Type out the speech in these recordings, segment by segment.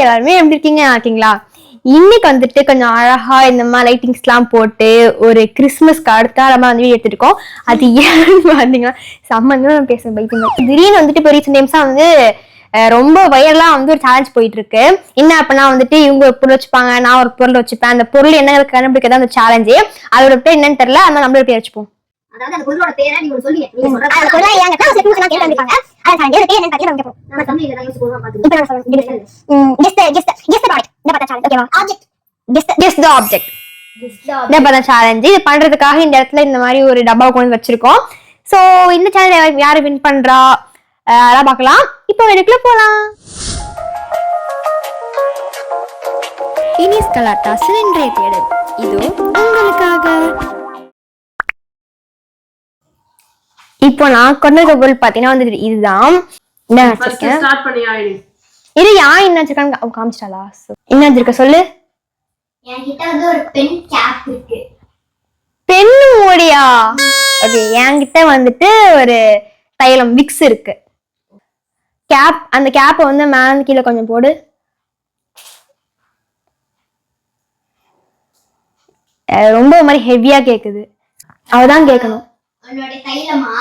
எல்லாருமே எப்படி இருக்கீங்களா? இன்னைக்கு வந்துட்டு கொஞ்சம் அழகா இந்த மாதிரி லைட்டிங்ஸ் எல்லாம் போட்டு ஒரு கிறிஸ்துமஸ்க்கு அடுத்த நம்ம வந்து எடுத்துருக்கோம். அது ஏன்னு பாத்தீங்கன்னா சம்மந்தம் பேச பைத்தியங்க. திடீர்னு வந்துட்டு இப்போ ரீசெண்ட் டைம்ஸா வந்து ரொம்ப வைரலா வந்து ஒரு சேலஞ்ச் போயிட்டு இருக்கு. என்ன அப்படின்னா வந்துட்டு இவங்க ஒரு பொருள் வச்சுப்பாங்க, நான் ஒரு பொருள் வச்சுப்பேன். அந்த பொருள் என்ன கண்டுபிடிக்கிறதா அந்த சேலஞ்சு. அதோட பேர் என்னன்னு தெரியல, அதனால நம்மளோட பேர் வச்சுப்போம். அதாவது அந்த பொருளோட பேரை நீங்க சொல்லுங்க. நீங்க சொல்றது அந்த பொருளை ஏங்க நான் ஒரு நிமிஷம் கேட்டு வந்திருக்காங்க. அத நான் பேர் என்னன்னு பத்தி நான் கேட்போம். நான் தமிழ்ல தான் யோசிச்சு போறேன் பாத்துங்க. இப்போ நான் சொல்றேன். Guess the product. இந்த பட்ட சேலஞ்ச் ஓகேவா? ஆப்ஜெக்ட். கெஸ் தி ஆப்ஜெக்ட். இந்த பட்ட சேலஞ்ச் இது பண்றதுக்காக இந்த இடத்துல இந்த மாதிரி ஒரு டப்பா கொண்டு வச்சிருக்கோம். சோ இந்த சேலஞ்ச் யாரு வின் பண்றா அத பார்க்கலாம். இப்போ வீடியோக்குள்ள போலாம். இனிஸ் கலாட்டா சிலிண்டரை தேடு. இது உங்களுக்காக. இப்போ நான் கொண்டு வந்த பொருள் பாத்தீங்கன்னா வந்து இதுதான். என்ன வச்சிருக்கேன்? ஸ்டார்ட் பண்ணியா ஐடி. இது என்ன வச்சிருக்காங்க காமிச்சாலா? என்ன வச்சிருக்க சொல்லு. என்கிட்ட வந்து ஒரு பென் கேப் இருக்கு. பென் மூடியா? ஓகே, என்கிட்ட வந்துட்டு ஒரு தைலம் விக்ஸ் இருக்கு. கேப், அந்த கேப்பை வந்து மேல கீழே கொஞ்சம் போடு. ரொம்ப மாதிரி ஹெவியா கேக்குது. அவதான் கேட்கணும். உன்னோட தைலமா?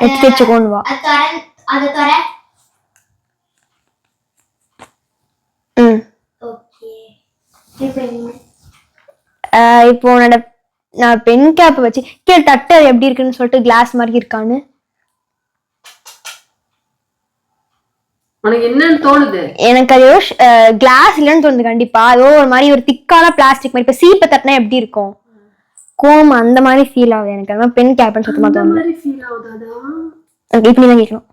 எடுத்து வச்சுக்கோன்னு வா. அத தர. ஓகே. இப்போ நான் பென் கேப் வச்சு கீழே தட்டு எப்படி இருக்குன்னு சொல்லிட்டு கிளாஸ் மாதிரி இருக்கான்னு. உனக்கு என்னன்னு தோணுது? எனக்கு அது கிளாஸ் இல்லைன்னு தோணுது கண்டிப்பா. அதோ ஒரு மாதிரி ஒரு திக்கான பிளாஸ்டிக் மாதிரி. இப்ப சீப்பை தட்டினா எப்படி இருக்கும் கோம், அந்த மாதிரி ஃபீல் ஆகுது எனக்கு. அதனால பென் கேப்னு சுத்தமா தோணுது. இப்ப நீ தான் கேட்கணும்.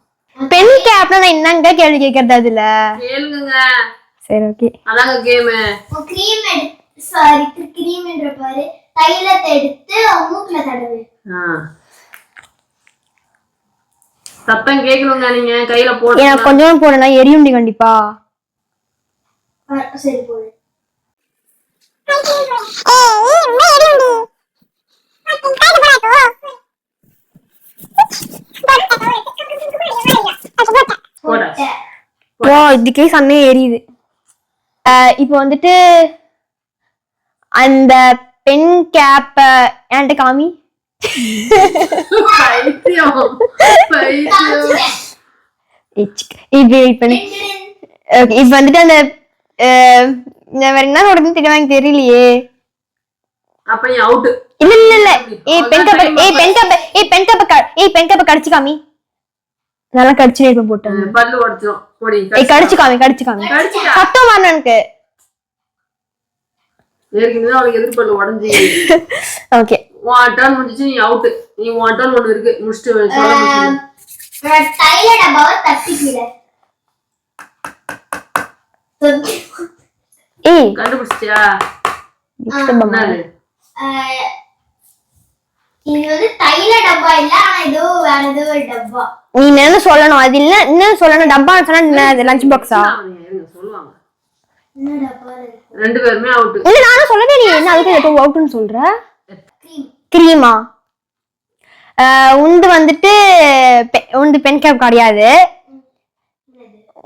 பென் கேப்னா நான் என்னங்க கேள்வி கேட்கறது அதுல? கேளுங்க. சரி ஓகே. அதாங்க கேம். கிரீம்ன்ற பாரு, தைலத்தை எடுத்து மூக்குல தடவு. சத்தம் கேட்கணுங்க. நீங்க கையில போடு. எனக்கு கொஞ்சம் போடுனா எரியுண்டி கண்டிப்பா. சரி போடு. இதுக்கே சன்னே எரியுது. இப்போ வந்துட்டு அந்த பென் கேப்ப என்கிட்ட காமி. இப்ப வந்துட்டு அந்த வேற என்ன சொல்றதுன்னு தெரியும் தெரியலையே. அப்ப நீ அவுட். இல்ல பென் கேப்ப கடிச்சு காமி. நல்லா கடிச்சு இப்ப போட்டேன். பல்லு உடைச்சிரும். போடி. கடிச்சு காமி. சத்தம் வரணும் எனக்கு. ஏற்கனவே அவளுக்கு எதிர்பல்லு உடைஞ்சி. ஓகே. உன் டர்ன் முடிஞ்சிச்சு, நீ அவுட். நீ உன் டர்ன் ஒன்னு இருக்கு. முடிச்சிட்டு சொல்ல. தைல டப்பாவை தட்டிக்கீழ. கண்டுபிடிச்சியா? இது வந்து தைல டப்பா இல்ல, ஆனா ஏதோ வேற ஏதோ ஒரு டப்பா. நீ என்ன சொல்லணும்? அது இல்ல என்ன சொல்லணும்? டப்பா சொன்னா லஞ்ச் பாக்ஸா? சொல்லுவாங்க. என்ன டப்பா? ரெண்டு பேருமே அவுட். இல்ல நானும் சொல்லவே. நீ என்ன அதுக்கு எப்போ அவுட்னு சொல்ற? கிரீமா? உண்டு வந்துட்டு உண்டு பென் கேப் கிடையாது.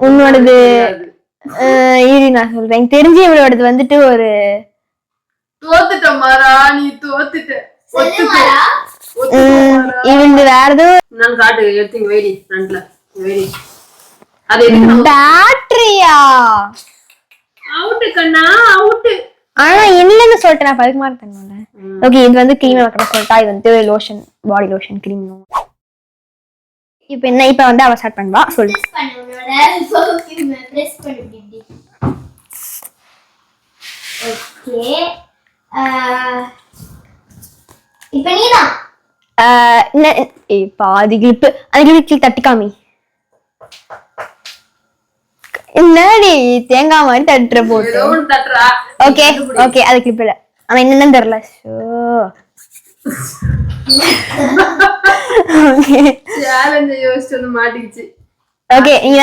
உன்னோடது இரு நான் சொல்றேன். தெரிஞ்சு இவளோடது வந்துட்டு ஒரு தோத்துட்ட மாறா. நீ தோத்துட்ட. இவங்க வேற ஏதோ நான் காட்டு எடுத்தீங்க. வெயிடி ஃப்ரண்ட்ல வெயிடி. அது பேட்டரியா? அவுட் கண்ணா, அவுட். ஆனா இல்லன்னு சொல்லிட்டேன். நான் பதுக்கு மாதிரி தண்ணேன். ஓகே, இது வந்து கிரீம் வைக்கணும் சொல்லிட்டா. இது வந்து லோஷன், பாடி லோஷன் கிரீம். இப்போ என்ன? இப்போ வந்து அவ ஸ்டார்ட் பண்ணுவா. சொல்லு. ஓகே. இப்போ நீதான். பாதி கிளிப்பு. அந்த கிளிப்பு தட்டி காமி. என்னடி தேங்காய் மாதிரி தட்டுற போட்டு. ஓகே ஓகே, அது கிளிப் இல்ல. ஆனா என்னன்னு தெரியல. ஓகே, நீங்க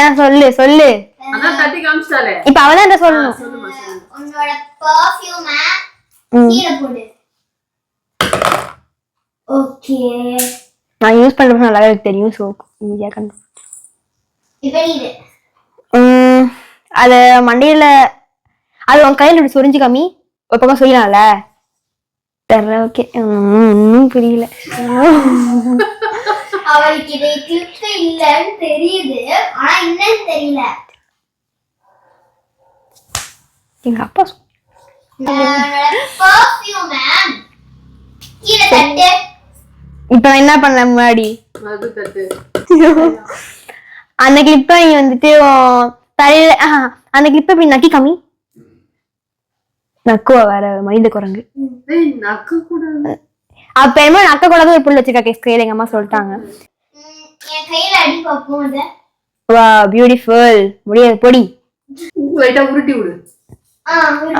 சொல்லு. அதான் தட்டி காமிச்சாலே. இப்ப அவதான் சொல்லணும். உன்னோட பெர்ஃப்யூம் கீழ போடு. ஓகே. நான் யூஸ் பண்றது நல்லாவே தெரியும். சோ ஈஸியா கண்டு. இப்போ நீ அத மண்டையில அது உன் கையில இப்படி சொரிஞ்சு காமி, ஒரு பக்கம் சொல்லலாம்ல. தெரியல. ஓகே, ஒன்னும் புரியல. அவளுக்கு இது கிளிப் இல்லன்னு தெரியுது, ஆனா என்னன்னு தெரியல. எங்க அப்பா பர்ஃபியூம் மேம் கீழே தட்டு. இப்ப நான் என்ன பண்ண முன்னாடி அது தட்டு. அந்த கிளிப்ப நீ வந்துட்டு தலையில அந்த கிளிப்ப இப்படி நக்கி காமி. நக்குவா வேற மனித குரங்கு. ஏய் நக்க கூடாது. அப்ப என்ன நக்க கூடாது ஒரு புல் வச்சிருக்கா கேஸ்கையில எங்க அம்மா சொல்லிட்டாங்க. என் கையில அடி பாப்போம் அத. வா பியூட்டிஃபுல். முடியாது பொடி. லைட்டா உருட்டி விடு.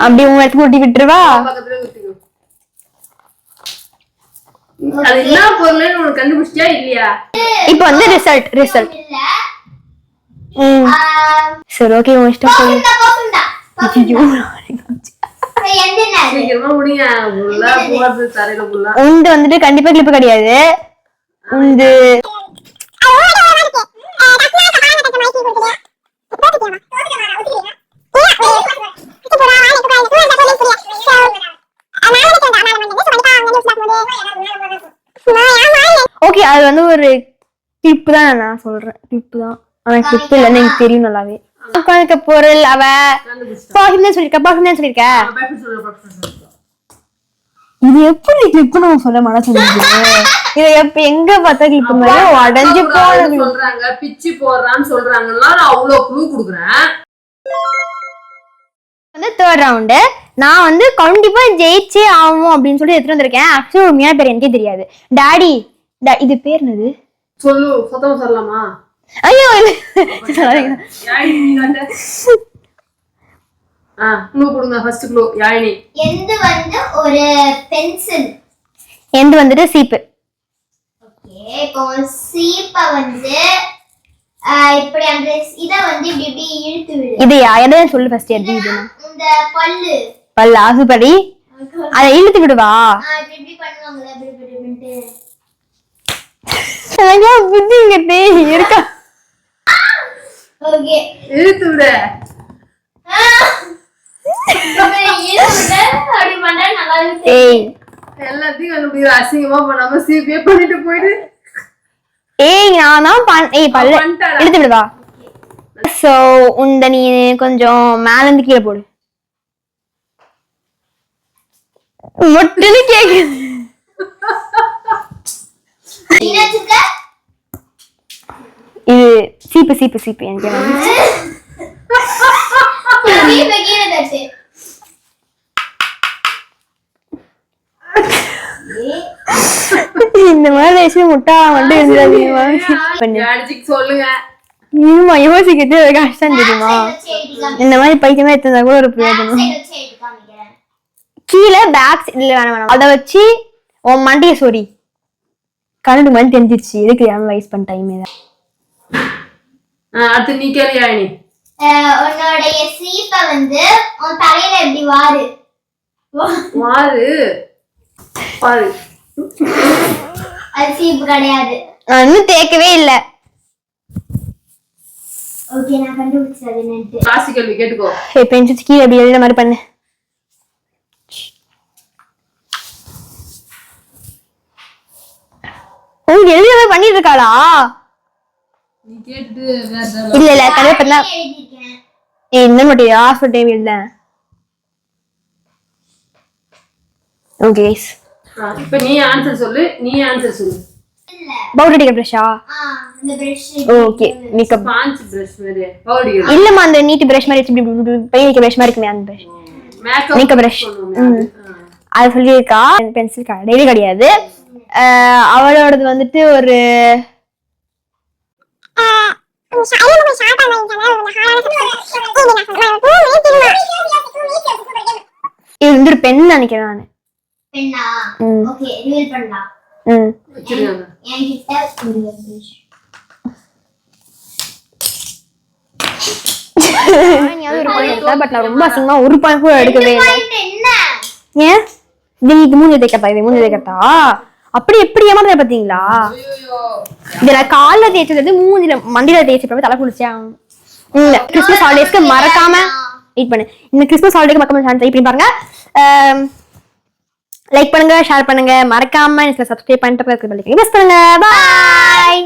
அப்படி உங்க இடத்துக்கு ஊட்டி விட்டுருவா. பக்கத்துல ஊத்திக்கோ. அது என்ன பொருள்னு உனக்கு கண்டுபிடிச்சியா இல்லையா? இப்போ வந்து ரிசல்ட் இல்ல. சரி ஓகே உன் இஷ்டம் சொல்லு. சீக்கிரமா முடிங்க. புல்லா போறது தரையில புல்லா. உண்டு வந்துட்டு கண்டிப்பா கிளிப்பு கிடையாது. உண்டு ஓகே, அது வந்து ஒரு கிளிப்பு தான் நான் சொல்றேன். கிளிப்பு தான், ஆனா கிளிப்பு இல்லைன்னு எனக்கு தெரியும் நல்லாவே. உட்காந்துக்க பொருள் அவ பாசம் சொல்லிருக்க, பாசம் சொல்லிருக்க. இது எப்படி கிளிப்புன்னு அவன் சொல்ல மாட்டா சொல்லிருக்கு. இதை எப்ப எங்க பார்த்தா கிளிப்பு மாதிரி உடஞ்சு போன சொல்றாங்க, பிச்சு போடுறான்னு சொல்றாங்கன்னா நான் அவ்வளவு க்ளூ குடுக்குறேன். வந்து தேர்ட் ரவுண்டு நான் வந்து கண்டிப்பா ஜெயிச்சே ஆகும் அப்படின்னு சொல்லி எடுத்துட்டு வந்திருக்கேன். ஆக்சுவலி உண்மையான பேர் எனக்கே தெரியாது. டாடி இது பேர் என்னது சொல்லு, சத்தமா சொல்லலாமா? ஐயோ க்ளூ கொடுங்க. First clue Yazhini. எந்து வந்து ஒரு பென்சில். எந்து வந்துட்டு சீப்பு. ஓகே, இப்போ சீப்ப வந்து இப்படி அந்த இத வந்து இப்படி இப்படி இழுத்து விடு. இது எதை சொல்லு ஃபர்ஸ்ட். எது இது? இந்த பல்லு. பல்லு ஆசுபடி அதை இழுத்து விடுவா. இப்படி இப்படி பண்ணுவாங்கல, இப்படி இப்படி இப்படிட்டு. எனக்கு புத்தி இங்க இருக்கா? ஓகே, இழுத்து விடு. அப்படி பண்ணா நல்லா இருக்கு. ஏய் எல்லாத்தையும் கண்டுபிடிக்கிற. அசிங்கமா பண்ணாம சிபிஏ பண்ணிட்டு போயிடு. ஏய் நான் தான் பல்லு இழுத்து விடுவா. சோ உண்ட நீ கொஞ்சம் மேல இருந்து கீழே போடு. மொட்டுன்னு கேக்குது. இது சீப்பு சீப்பு சீப்பு எனக்கு இந்த மாதிரி விஷயம் முட்டா வந்து சொல்லுங்க. இன்னுமா யோசிக்கிறது கஷ்டம் தெரியுமா? இந்த மாதிரி பைத்தியமா எடுத்தா கூட ஒரு பிரயோஜனம். கீழே பேக் இல்ல வேணாம், அதை வச்சு உன் மண்டிய சொரி. கரண்ட் மாதிரி தெரிஞ்சிருச்சு. எதுக்கு வேஸ்ட் பண்ண டைம்? அடுத்து நீ கேளு யாழினி. உன்னுடைய சீப்பை வந்து உன் தலையில எப்படி வாரு. வாரு பாரு. அது சீப்பு கிடையாது. நான் இன்னும் தேய்க்கவே இல்ல. ஓகே, நான் கண்டுபிடிச்சது என்னன்னு. காசு கேள்வி கேட்டுக்கோ. பென்சில் கீழே அப்படி எழுதுற மாதிரி பண்ணு. உங்க எழுதுற மாதிரி பண்ணிட்டு இருக்காளா? நீ கேட்டு இல்ல இல்ல கரெக்டா எழுதிருக்கேன். இந்த மட்டும் ஹாஸ்பிடல் டைம் இல்ல. ஓகே गाइस, இப்போ நீ ஆன்சர் சொல்லு. இல்ல, பவுடர் அடிக்கிற பிரஷா? இந்த brush. Okay, makeup sponge brush மாதிரி பவுடர். இல்லம்மா, அந்த நீட் பிரஷ் மாதிரி இப்படி பெயிண்ட் வைக்கிற பிரஷ் மாதிரி இருக்குமே, அந்த பிரஷ். Makeup brush. அது சொல்லியிருக்கா. பென்சில் கடையில கிடையாது. அவளோடது வந்துட்டு ஒரு இது வந்து ஒரு பென் நினைக்கிறேன் நானு. பெண்ணா? ஓகே, ரிவீல் பண்ணலாம். வச்சிருக்காங்க என்கிட்ட ஒரு பிரஷ். பட் நான் ரொம்ப அசிங்கமா ஒரு பாயிண்ட் கூட எடுக்கவே இல்லை. என்ன ஏன் இது மூஞ்சி தேய்க்கறதா? இது மூஞ்சி தேய்க்கறதா? அப்படி எப்படி ஏமாத்த பாத்தீங்களா? இதுல கால்ல தேய்ச்சது மூஞ்சில மண்டியில தேய்ச்சி தலை குளிச்சேன். இல்ல கிறிஸ்மஸ் ஹாலிடேஸ்க்கு மறக்காம வெயிட் பண்ணு. இந்த கிறிஸ்மஸ் ஹாலிடேக்கு மறக்காம ட்ரை பண்ணி பாருங்க. லைக் பண்ணுங்க, ஷேர் பண்ணுங்க, மறக்காம சப்ஸ்கிரைப் பண்ணிட்டு ப்ரெஸ் பண்ணுங்க. பாய்.